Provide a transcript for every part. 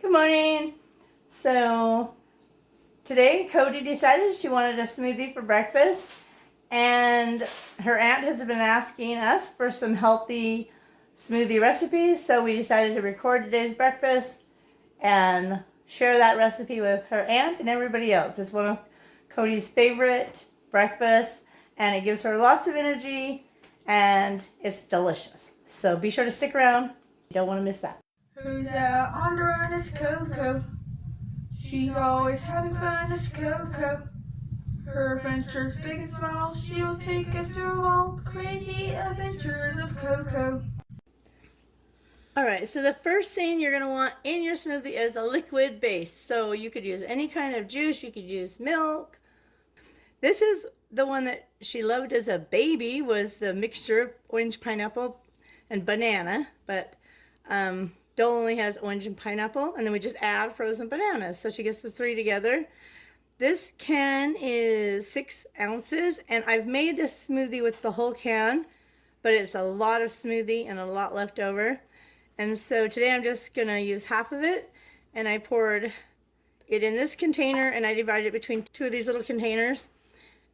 Good morning. So today Codee decided she wanted a smoothie for breakfast, and her aunt has been asking us for some healthy smoothie recipes, so we decided to record today's breakfast and share that recipe with her aunt and everybody else. It's one of Codee's favorite breakfasts, and it gives her lots of energy and it's delicious. So be sure to stick around. You don't want to miss that. Who's out on the run is CoCo. She's always having fun is CoCo. Her adventures big and small, she will take us through all crazy adventures of CoCo. Alright, so the first thing you're going to want in your smoothie is a liquid base. So you could use any kind of juice, you could use milk. This is the one that she loved as a baby, was the mixture of orange, pineapple, and banana. But Dole only has orange and pineapple, and then we just add frozen bananas. So she gets the three together. This can is 6 ounces, and I've made a smoothie with the whole can, but it's a lot of smoothie and a lot left over. And so today I'm just going to use half of it, and I poured it in this container, and I divided it between 2 of these little containers.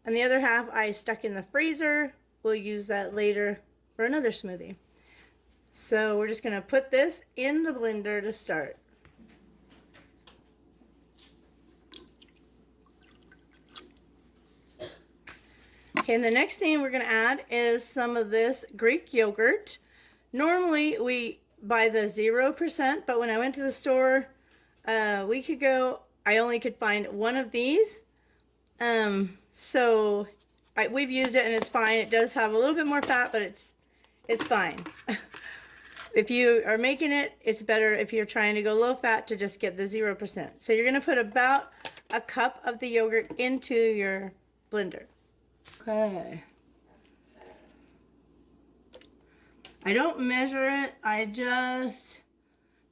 And the other half I stuck in the freezer. We'll use that later for another smoothie. So we're just going to put this in the blender to start. Okay, and the next thing we're going to add is some of this Greek yogurt. Normally we buy the 0%, but when I went to the store a week ago, I only could find one of these. So we've used it and it's fine. It does have a little bit more fat, but it's fine. If you are making it, it's better if you're trying to go low fat to just get the 0%. So you're going to put about a cup of the yogurt into your blender. Okay. I don't measure it. I just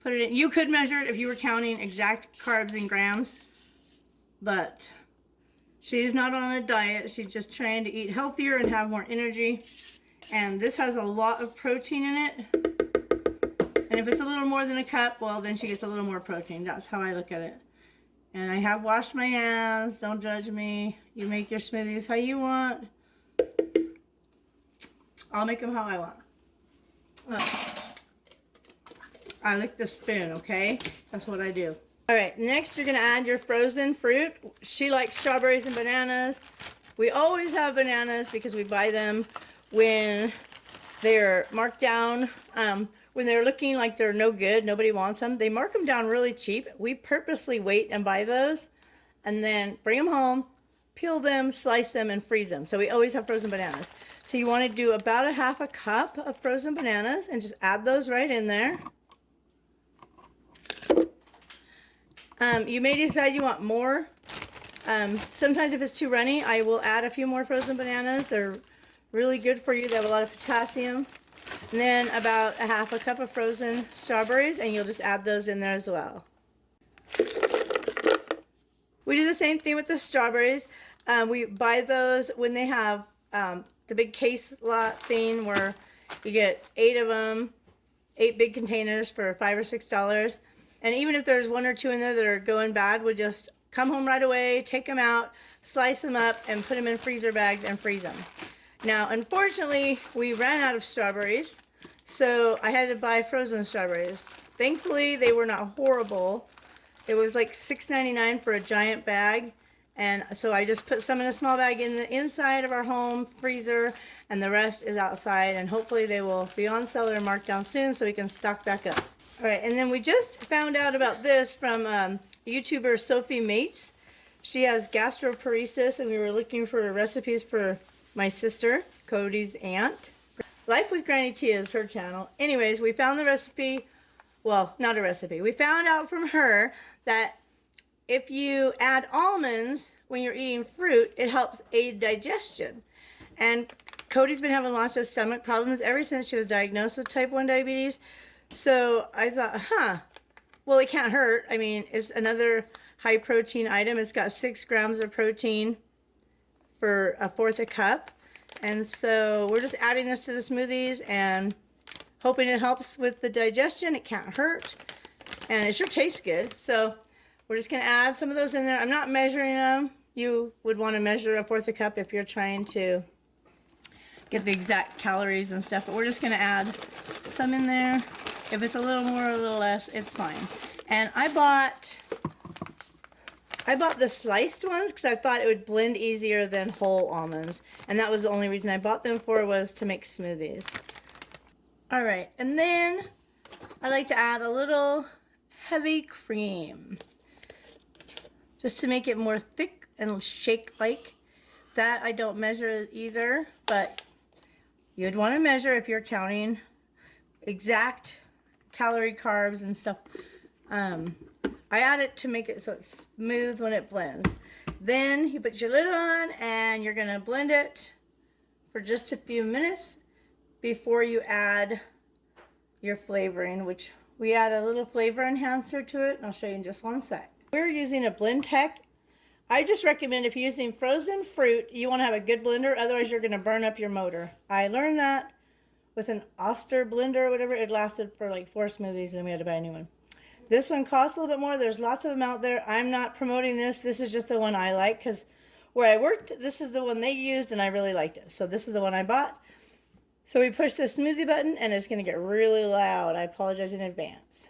put it in. You could measure it if you were counting exact carbs in grams, but she's not on a diet. She's just trying to eat healthier and have more energy. And this has a lot of protein in it. And if it's a little more than a cup, well, then she gets a little more protein. That's how I look at it. And I have washed my hands. Don't judge me. You make your smoothies how you want. I'll make them how I want. I lick the spoon, okay? That's what I do. All right, next you're gonna add your frozen fruit. She likes strawberries and bananas. We always have bananas because we buy them when they're marked down. When they're looking like they're no good, nobody wants them, they mark them down really cheap. We purposely wait and buy those and then bring them home, peel them, slice them, and freeze them. So we always have frozen bananas. So you want to do about a half a cup of frozen bananas and just add those right in there. You may decide you want more. Sometimes if it's too runny, I will add a few more frozen bananas. They're really good for you. They have a lot of potassium. And then about a half a cup of frozen strawberries, and you'll just add those in there as well. We do the same thing with the strawberries. We buy those when they have the big case lot thing where you get 8 of them, 8 big containers for $5 or $6. And even if there's 1 or 2 in there that are going bad, we just come home right away, take them out, slice them up, and put them in freezer bags and freeze them. Now, unfortunately, we ran out of strawberries, so I had to buy frozen strawberries. Thankfully, they were not horrible. It was like $6.99 for a giant bag, and so I just put some in a small bag in the inside of our home freezer, and the rest is outside, and hopefully they will be on sale or marked down soon so we can stock back up. All right, and then we just found out about this from YouTuber Sophie Mates. She has gastroparesis, and we were looking for recipes for my sister, Codee's aunt. Life with Granny T is her channel. Anyways, we found the recipe. Well, not a recipe. We found out from her that if you add almonds when you're eating fruit, it helps aid digestion. And Codee's been having lots of stomach problems ever since she was diagnosed with type 1 diabetes. So I thought, well, it can't hurt. I mean, it's another high protein item. It's got 6 grams of protein for 1/4 a cup. And so we're just adding this to the smoothies and hoping it helps with the digestion. It can't hurt. and it sure tastes good. So we're just going to add some of those in there. I'm not measuring them. You would want to measure 1/4 cup if you're trying to get the exact calories and stuff, but we're just going to add some in there. If it's a little more or a little less, it's fine. And I bought the sliced ones because I thought it would blend easier than whole almonds, and that was the only reason I bought them for, was to make smoothies. All right, and then I like to add a little heavy cream just to make it more thick and shake-like. That I don't measure either, but you'd want to measure if you're counting exact calorie, carbs, and stuff. I add it to make it so it's smooth when it blends. Then you put your lid on and you're going to blend it for just a few minutes before you add your flavoring, which we add a little flavor enhancer to it, and I'll show you in just one sec. We're using a Blendtec. I just recommend if you're using frozen fruit, you want to have a good blender, otherwise you're going to burn up your motor. I learned that with an Oster blender or whatever. It lasted for like 4 smoothies, and then we had to buy a new one. This one costs a little bit more. There's lots of them out there. I'm not promoting this. This is just the one I like because where I worked, this is the one they used, and I really liked it. So this is the one I bought. So we push the smoothie button, and it's going to get really loud. I apologize in advance.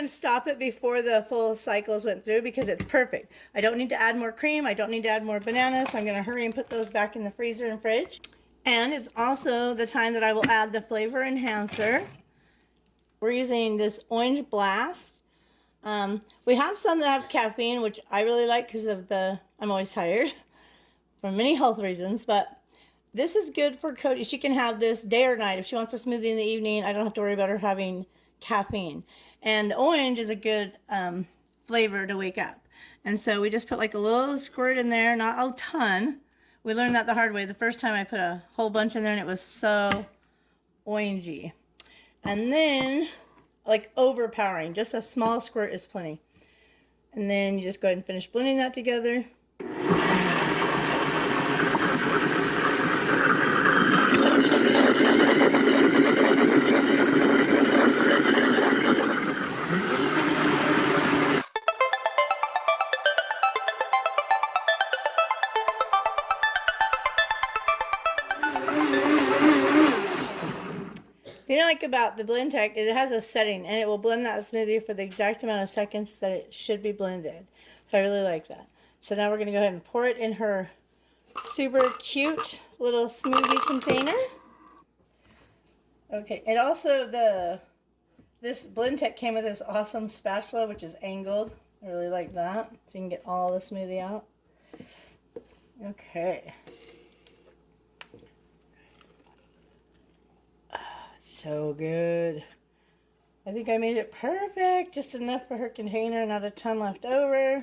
Stop it before the full cycles went through because it's perfect. I don't need to add more cream. I don't need to add more bananas. So I'm going to hurry and put those back in the freezer and fridge. And it's also the time that I will add the flavor enhancer. We're using this Orange Blast. We have some that have caffeine, which I really like because of I'm always tired for many health reasons. But this is good for Codee. She can have this day or night. If she wants a smoothie in the evening, I don't have to worry about her having caffeine. And orange is a good flavor to wake up. And so we just put like a little squirt in there, not a ton. We learned that the hard way. The first time I put a whole bunch in there and it was so orangey. And then, like overpowering, just a small squirt is plenty. And then you just go ahead and finish blending that together. The thing I like about the Blendtec is it has a setting, and it will blend that smoothie for the exact amount of seconds that it should be blended. So I really like that. So now we're going to go ahead and pour it in her super cute little smoothie container. Okay, and also this Blendtec came with this awesome spatula, which is angled. I really like that. So you can get all the smoothie out. Okay. So good. I think I made it perfect. Just enough for her container, not a ton left over.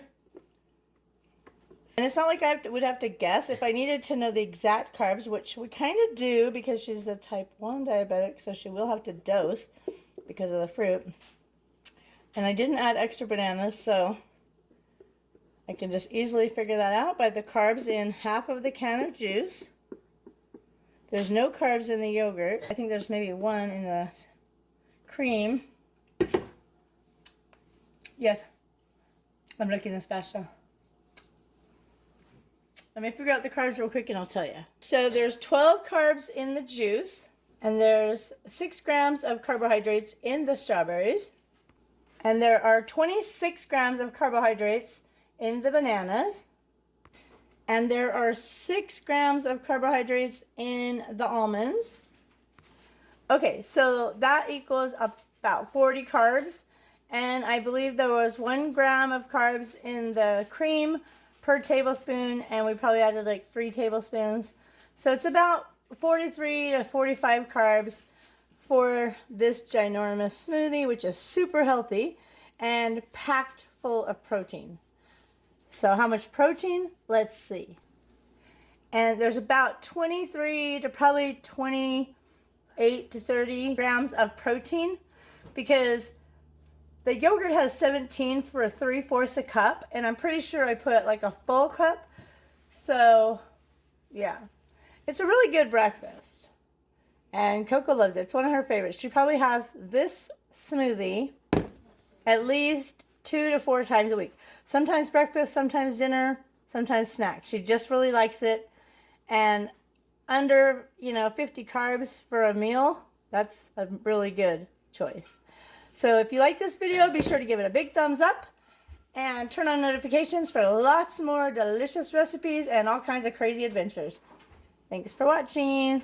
And it's not like I would have to guess. If I needed to know the exact carbs, which we kind of do because she's a type 1 diabetic, so she will have to dose because of the fruit. And I didn't add extra bananas, so I can just easily figure that out by the carbs in half of the can of juice. There's no carbs in the yogurt. I think there's maybe 1 in the cream. Yes. I'm looking at the spatula. Let me figure out the carbs real quick and I'll tell you. So there's 12 carbs in the juice, and there's 6 grams of carbohydrates in the strawberries. And there are 26 grams of carbohydrates in the bananas. And there are 6 grams of carbohydrates in the almonds. Okay, so that equals about 40 carbs. And I believe there was 1 gram of carbs in the cream per tablespoon. And we probably added like 3 tablespoons. So it's about 43 to 45 carbs for this ginormous smoothie, which is super healthy and packed full of protein. So how much protein? Let's see. And there's about 23 to probably 28 8 to 30 grams of protein, because the yogurt has 17 for a 3/4 a cup, and I'm pretty sure I put like a full cup. So yeah, it's a really good breakfast, and Coco loves it. It's one of her favorites. She probably has this smoothie at least 2 to 4 times a week. Sometimes breakfast, sometimes dinner, sometimes snack. She just really likes it. And under, 50 carbs for a meal, that's a really good choice. So if you like this video, be sure to give it a big thumbs up and turn on notifications for lots more delicious recipes and all kinds of crazy adventures. Thanks for watching.